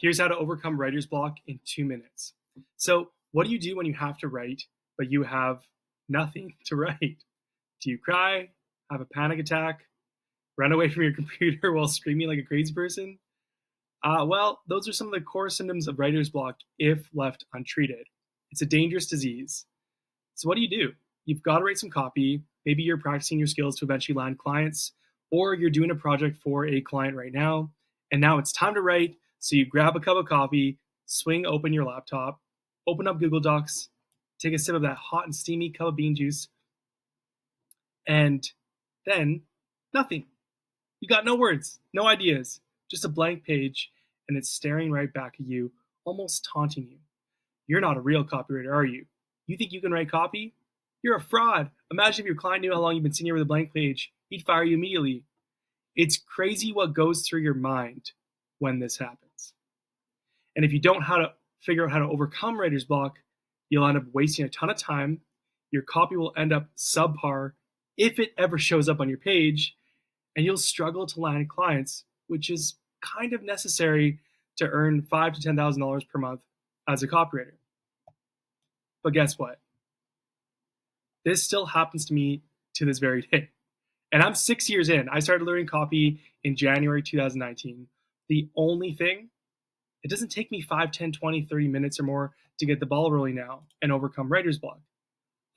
Here's how to overcome writer's block in 2 minutes. So, what do you do when you have to write, but you have nothing to write? Do you cry, have a panic attack, run away from your computer while screaming like a crazy person? Well, those are some of the core symptoms of writer's block if left untreated. It's a dangerous disease. So, what do? You've got to write some copy. Maybe you're practicing your skills to eventually land clients, or you're doing a project for a client right now, and now it's time to write. So, you grab a cup of coffee, swing open your laptop, open up Google Docs, take a sip of that hot and steamy cup of bean juice, and then nothing. You got no words, no ideas, just a blank page, and it's staring right back at you, almost taunting you. You're not a real copywriter, are you? You think you can write copy? You're a fraud. Imagine if your client knew how long you've been sitting here with a blank page. He'd fire you immediately. It's crazy what goes through your mind when this happens. And if you don't figure out how to overcome writer's block, you'll end up wasting a ton of time. Your copy will end up subpar if it ever shows up on your page, and you'll struggle to land clients, which is kind of necessary to earn $5,000 to $10,000 per month as a copywriter. But guess what? This still happens to me to this very day. And I'm 6 years in. I started learning copy in January 2019. The only thing, it doesn't take me 5, 10, 20, 30 minutes or more to get the ball rolling now and overcome writer's block.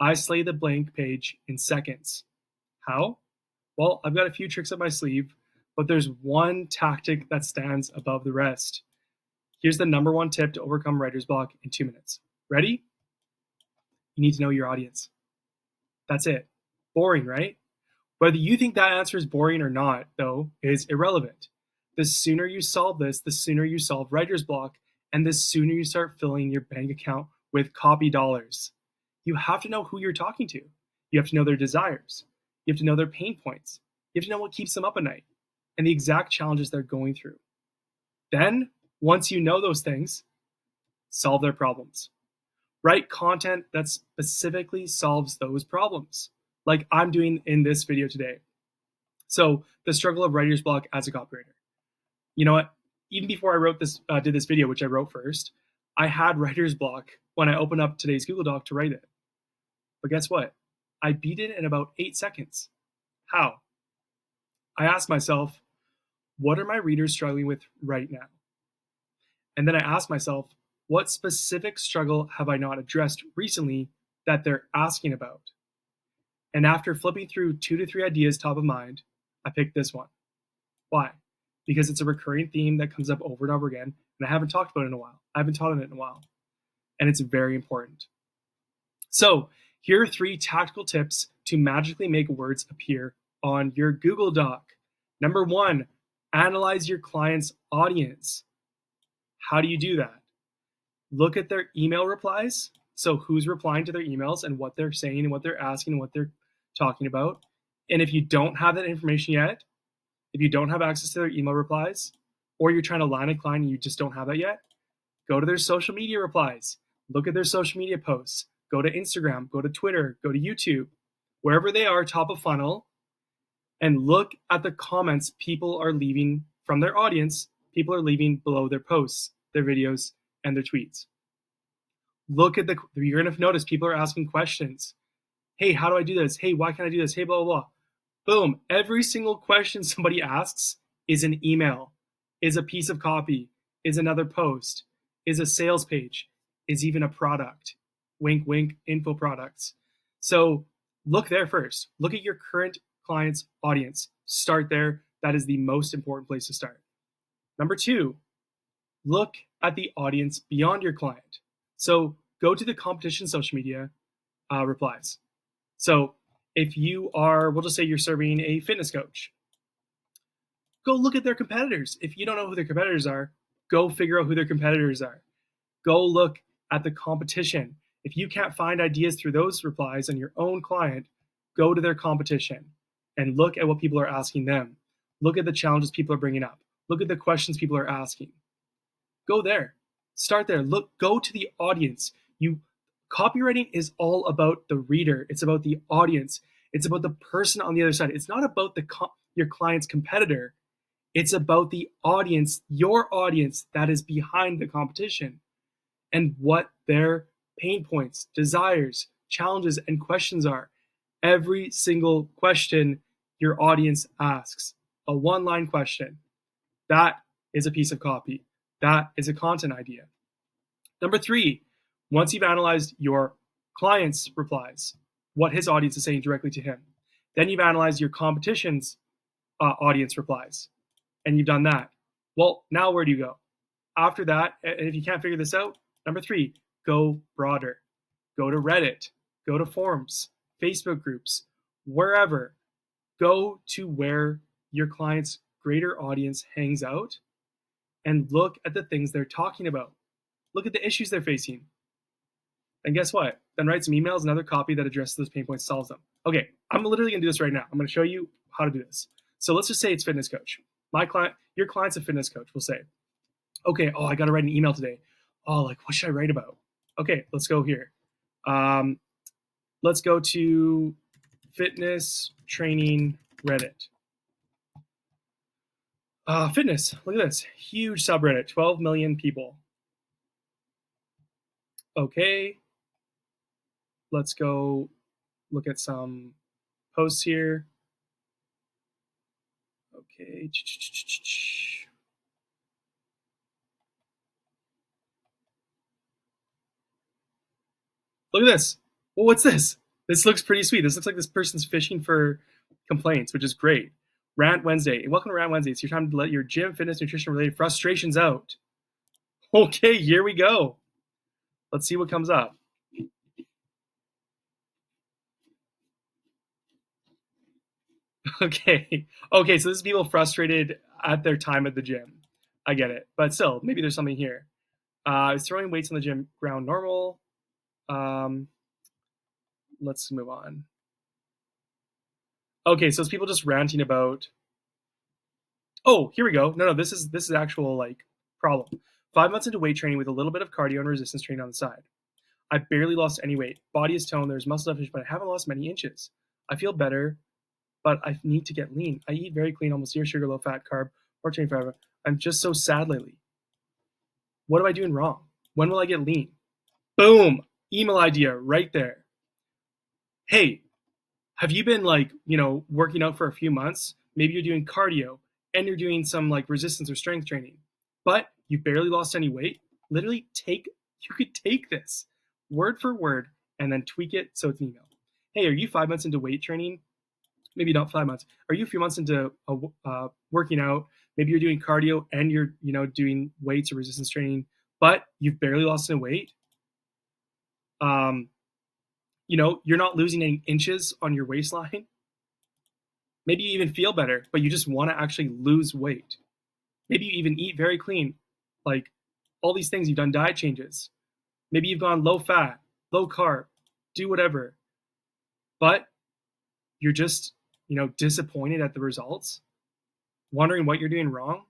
I slay the blank page in seconds. How? Well, I've got a few tricks up my sleeve, but there's one tactic that stands above the rest. Here's the number one tip to overcome writer's block in 2 minutes. Ready? You need to know your audience. That's it. Boring, right? Whether you think that answer is boring or not, though, is irrelevant. The sooner you solve this, the sooner you solve writer's block, and the sooner you start filling your bank account with copy dollars. You have to know who you're talking to. You have to know their desires. You have to know their pain points. You have to know what keeps them up at night and the exact challenges they're going through. Then, once you know those things, solve their problems. Write content that specifically solves those problems, like I'm doing in this video today. So, the struggle of writer's block as a copywriter. You know what? Even before I did this video, which I wrote first, I had writer's block when I opened up today's Google Doc to write it. But guess what? I beat it in about 8 seconds. How? I asked myself, what are my readers struggling with right now? And then I asked myself, what specific struggle have I not addressed recently that they're asking about? And after flipping through 2 to 3 ideas top of mind, I picked this one. Why? Because it's a recurring theme that comes up over and over again, and I haven't talked about it in a while. I haven't taught on it in a while. And it's very important. So, here are 3 tactical tips to magically make words appear on your Google Doc. Number 1, analyze your client's audience. How do you do that? Look at their email replies. So who's replying to their emails and what they're saying and what they're asking and what they're talking about. And if you don't have that information yet, if you don't have access to their email replies, or you're trying to land a client and you just don't have that yet, go to their social media replies. Look at their social media posts. Go to Instagram, go to Twitter, go to YouTube, wherever they are, top of funnel, and look at the comments people are leaving from their audience. People are leaving below their posts, their videos, and their tweets. Look at you're going to notice people are asking questions. Hey, how do I do this? Hey, why can't I do this? Hey, blah, blah, blah. Boom. Every single question somebody asks is an email, is a piece of copy, is another post, is a sales page, is even a product. Wink, wink, info products. So look there first. Look at your current client's audience. Start there. That is the most important place to start. Number 2, look at the audience beyond your client. So go to the competition social media replies. So if you are, we'll just say you're serving a fitness coach, go look at their competitors. If you don't know who their competitors are, go figure out who their competitors are. Go look at the competition. If you can't find ideas through those replies on your own client, go to their competition and look at what people are asking them. Look at the challenges people are bringing up. Look at the questions people are asking. Go there. Start there. Go to the audience. Copywriting is all about the reader. It's about the audience. It's about the person on the other side. It's not about your client's competitor. It's about the audience, your audience that is behind the competition, and what their pain points, desires, challenges, and questions are. Every single question your audience asks, a one-line question, that is a piece of copy. That is a content idea. Number 3, once you've analyzed your client's replies, what his audience is saying directly to him, then you've analyzed your competition's audience replies, and you've done that. Well, now where do you go? After that, and if you can't figure this out, number 3, go broader. Go to Reddit, go to forums, Facebook groups, wherever. Go to where your client's greater audience hangs out and look at the things they're talking about. Look at the issues they're facing. And guess what? Then write some emails and other copy that addresses those pain points, solves them. Okay, I'm literally gonna do this right now. I'm gonna show you how to do this. So let's just say it's fitness coach. Your client's a fitness coach. We'll say, okay, I gotta write an email today. What should I write about? Okay, let's go here. Let's go to fitness training Reddit. Fitness, look at this. Huge subreddit, 12 million people. Okay, let's go look at some posts here. Okay. Look at this. Well, what's this? This looks pretty sweet. This looks like this person's fishing for complaints, which is great. Rant Wednesday. Welcome to Rant Wednesday. It's your time to let your gym, fitness, nutrition related frustrations out. Okay, here we go. Let's see what comes up. Okay, so this is people frustrated at their time at the gym. I get it, but still, maybe there's something here. Is throwing weights on the gym ground normal? Let's move on. Okay, so it's people just ranting about. Oh, here we go. No, this is actual problem. 5 months into weight training with a little bit of cardio and resistance training on the side. I barely lost any weight. Body is toned. There's muscle definition, but I haven't lost many inches. I feel better, but I need to get lean. I eat very clean, almost zero sugar, low fat, carb, or training forever. I'm just so sad lately. What am I doing wrong? When will I get lean? Boom! Email idea right there. Hey, have you been working out for a few months? Maybe you're doing cardio and you're doing some resistance or strength training, but you barely lost any weight. Literally you could take this word for word and then tweak it so it's an email. Hey, are you 5 months into weight training? Maybe not 5 months. Are you a few months into working out? Maybe you're doing cardio and you're doing weights or resistance training, but you've barely lost any weight. You're not losing any inches on your waistline. Maybe you even feel better, but you just want to actually lose weight. Maybe you even eat very clean, like all these things. You've done diet changes. Maybe you've gone low fat, low carb, do whatever, but you're just disappointed at the results, wondering what you're doing wrong,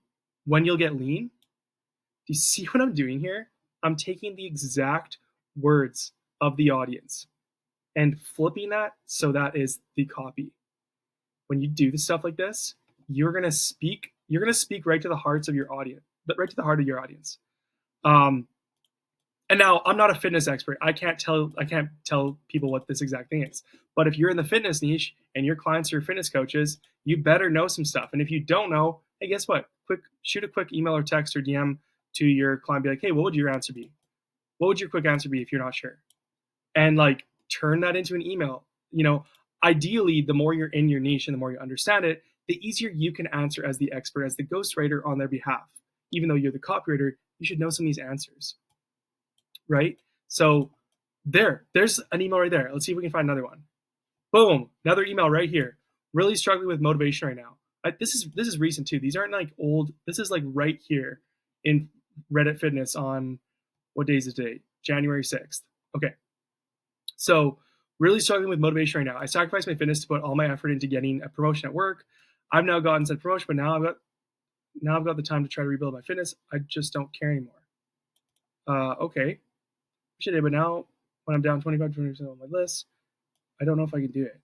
when you'll get lean. Do you see what I'm doing here? I'm taking the exact words of the audience and flipping that so that is the copy. When you do the stuff like this, you're gonna speak right to the hearts of your audience, right to the heart of your audience. And now I'm not a fitness expert. I can't tell people what this exact thing is. But if you're in the fitness niche and your clients are fitness coaches, you better know some stuff. And if you don't know, hey, guess what? Shoot a quick email or text or DM to your client. Be like, hey, what would your answer be? What would your quick answer be if you're not sure? And turn that into an email. Ideally, the more you're in your niche and the more you understand it, the easier you can answer as the expert, as the ghostwriter on their behalf. Even though you're the copywriter, you should know some of these answers. Right? So there's an email right there. Let's see if we can find another one. Boom, another email right here. Really struggling with motivation right now. This is recent too. These aren't old. This is right here in Reddit Fitness on, what day is it today? January 6th. Okay. So really struggling with motivation right now. I sacrificed my fitness to put all my effort into getting a promotion at work. I've now gotten said promotion, but now I've got the time to try to rebuild my fitness. I just don't care anymore. Okay. But now when I'm down 25-20% on my list, I don't know if I can do it.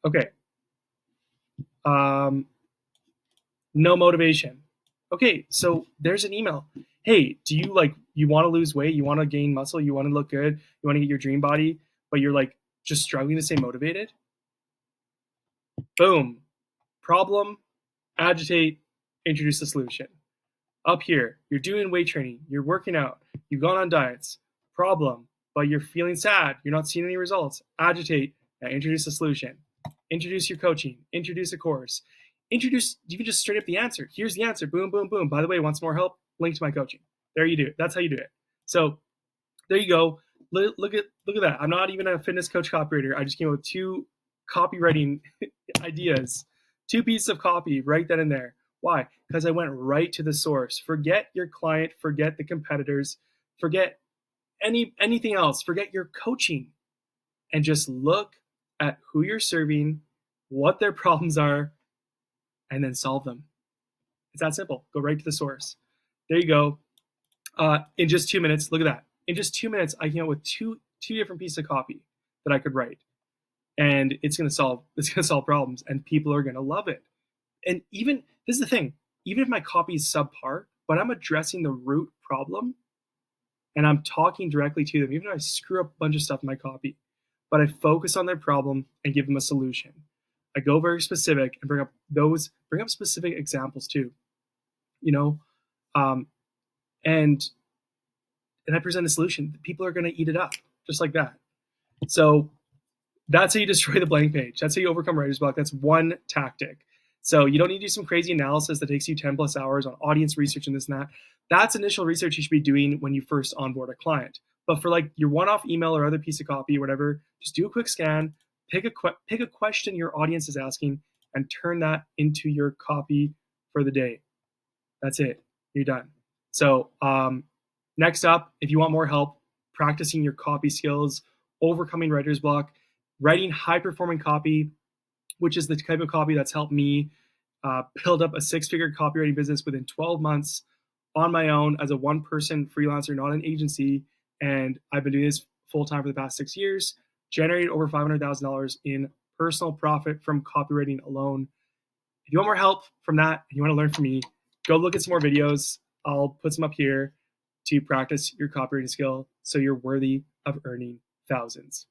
Okay. no motivation. Okay, so there's an email. Hey, do you want to lose weight? You want to gain muscle? You want to look good? You want to get your dream body, but you're like just struggling to stay motivated? Boom. Problem, agitate, introduce a solution. Up here, you're doing weight training, you're working out, you've gone on diets. Problem, but you're feeling sad, you're not seeing any results. Agitate, now introduce a solution. Introduce your coaching, introduce a course. Introduce, you can just straight up the answer. Here's the answer, boom, boom, boom. By the way, want some more help? Link to my coaching. There you do it. That's how you do it. So there you go. Look at that. I'm not even a fitness coach copywriter. I just came up with 2 copywriting ideas, 2 pieces of copy, write that in there. Why? Because I went right to the source. Forget your client, forget the competitors, forget anything else, forget your coaching, and just look at who you're serving, what their problems are, and then solve them. It's that simple. Go right to the source. There you go. In just 2 minutes, look at that. In just 2 minutes, I came up with two different pieces of copy that I could write, and it's gonna solve problems, and people are gonna love it. And even this is the thing, even if my copy is subpar, but I'm addressing the root problem and I'm talking directly to them, even if I screw up a bunch of stuff in my copy, but I focus on their problem and give them a solution. I go very specific and bring up specific examples too, you know, and I present a solution. People are going to eat it up just like that. So that's how you destroy the blank page. That's how you overcome writer's block. That's one tactic. So you don't need to do some crazy analysis that takes you 10 plus hours on audience research and this and that. That's initial research you should be doing when you first onboard a client. But for like your one-off email or other piece of copy or whatever, just do a quick scan, pick a question your audience is asking, and turn that into your copy for the day. That's it. You're done. So next up, if you want more help practicing your copy skills, overcoming writer's block, writing high-performing copy, which is the type of copy that's helped me build up a 6-figure copywriting business within 12 months on my own as a one-person freelancer, not an agency. And I've been doing this full-time for the past 6 years, generated over $500,000 in personal profit from copywriting alone. If you want more help from that and you want to learn from me, go look at some more videos. I'll put some up here to practice your copywriting skill so you're worthy of earning thousands.